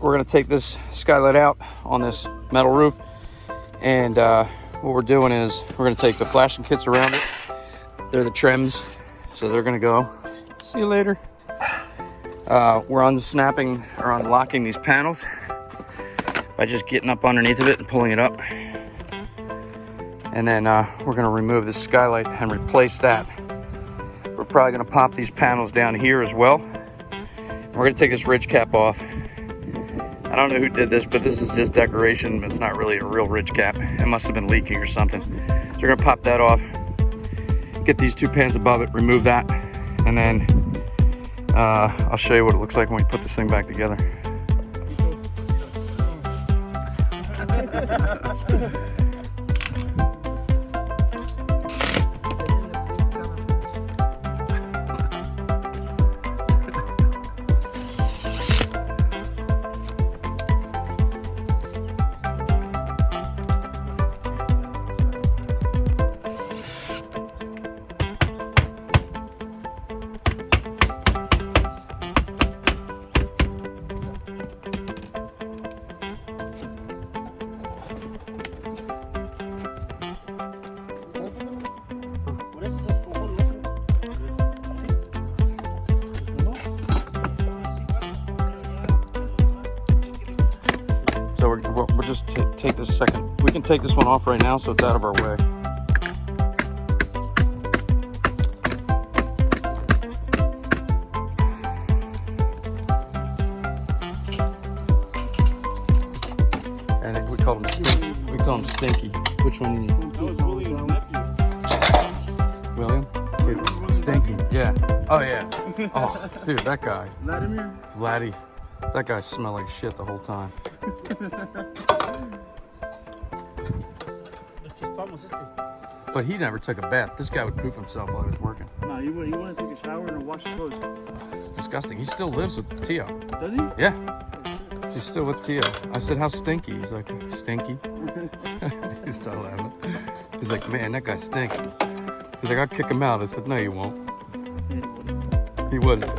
we're gonna take this skylight out on this metal roof, and what we're doing is we're gonna take the flashing kits around it. They're the trims, so they're gonna go. See you later. We're unsnapping or unlocking these panels by just getting up underneath of it and pulling it up. And then we're gonna remove this skylight and replace that. We're probably gonna pop these panels down here as well. We're gonna take this ridge cap off. I don't know who did this, but this is just decoration. It's not really a real ridge cap. It must have been leaking or something. So we're gonna pop that off, get these two pans above it, remove that, and then I'll show you what it looks like when we put this thing back together. So we'll just take this second. We can take this one off right now so it's out of our way. And we call him Stinky. Which one do you need? That was William's nephew. William? Stinky, yeah. Oh yeah. Oh, dude, that guy. Vladimir? Vladdy. That guy smelled like shit the whole time. But he never took a bath. This guy would poop himself while he was working. No, you want to take a shower and wash your clothes. It's disgusting. He still lives with Tio. Does he? Yeah. He's still with Tio. I said, how's Stinky? He's like, Stinky? He's still laughing. He's like, man, that guy stinky. He's like, I'll kick him out. I said, no, you won't. He wouldn't.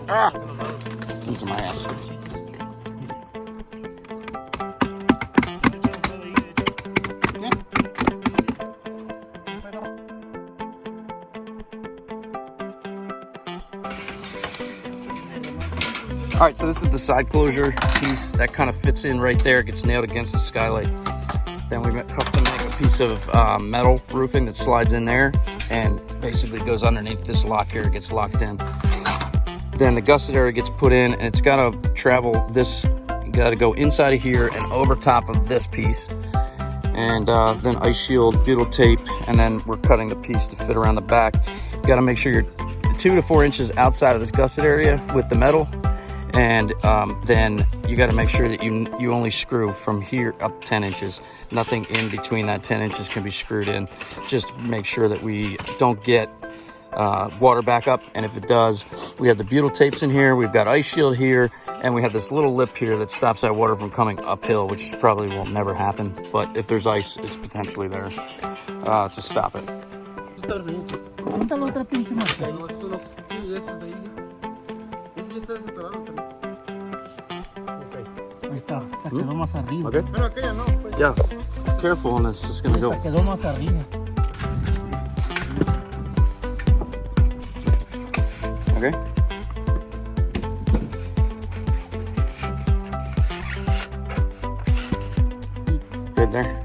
Ah! These are my ass. All right, so this is the side closure piece that kind of fits in right there. It gets nailed against the skylight. Then we custom make a piece of metal roofing that slides in there and basically goes underneath this lock here. It gets locked in. Then the gusset area gets put in, and it's got to travel this. You got to go inside of here and over top of this piece, and then ice shield, butyl tape, and then we're cutting the piece to fit around the back. You got to make sure you're 2 to 4 inches outside of this gusset area with the metal. And then you got to make sure that you only screw from here up 10 inches. Nothing in between that 10 inches can be screwed in. Just make sure that we don't get water backup. And if it does, we have the butyl tapes in here. We've got ice shield here. And we have this little lip here that stops that water from coming uphill, which probably will never happen. But if there's ice, it's potentially there to stop it. Okay. Yeah. Careful on this. It's gonna go. Okay. Good there.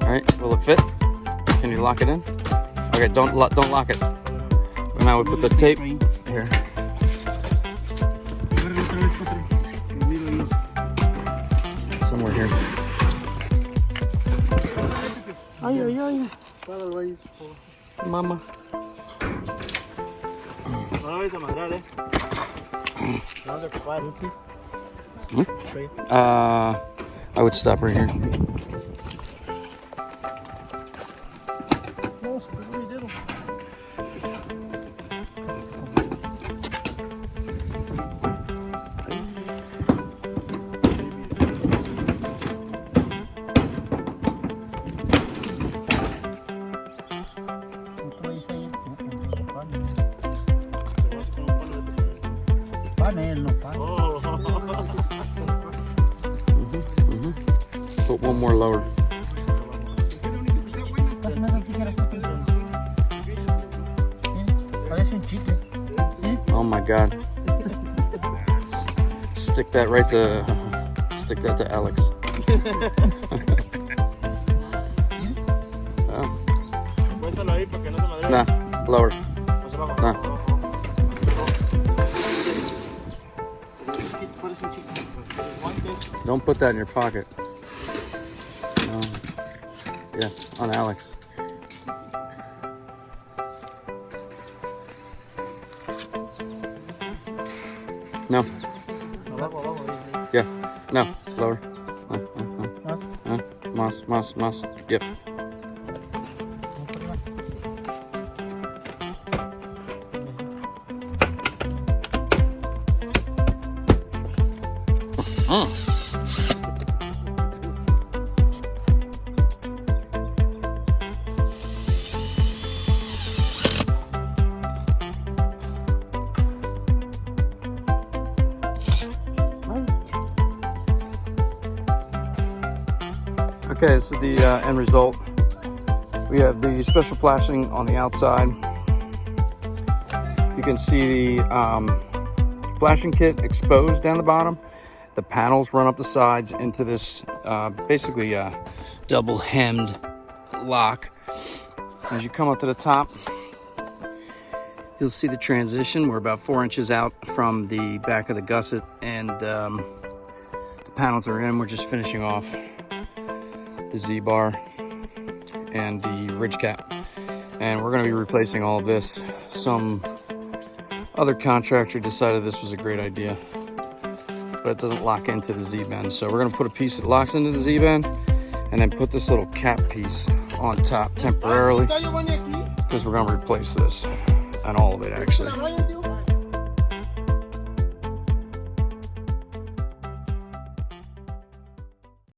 All right. Will it fit? Can you lock it in? Okay. Don't lock it. And now we put the tape here. Somewhere here. Páralo ahí. Mama. No la vayas a madrear, No vas a ocupar. I would stop right here. No, se pegó mi dedo. Panel, no panel. Put one more lower. Pásame esas tijeras que tengo. Parece un chicle. Oh my God. Stick that to Alex. Muéstralo ahí para que no se madre. Nah, lower. Nah. Parece un chicle. Guantes. Don't put that in your pocket. No. Yes, on Alex. No. Abajo, abajo. Yeah. No. Lower. Más. Yep. Okay, this is the end result. We have the special flashing on the outside. You can see the flashing kit exposed down the bottom. The panels run up the sides into this basically double hemmed lock. As you come up to the top, you'll see the transition. We're about 4 inches out from the back of the gusset, and the panels are in. We're just finishing off the Z-bar and the ridge cap, and we're going to be replacing all of this. Some other contractor decided this was a great idea, but it doesn't lock into the Z-bend, so we're going to put a piece that locks into the Z-bend and then put this little cap piece on top temporarily, because we're going to replace this and all of it actually.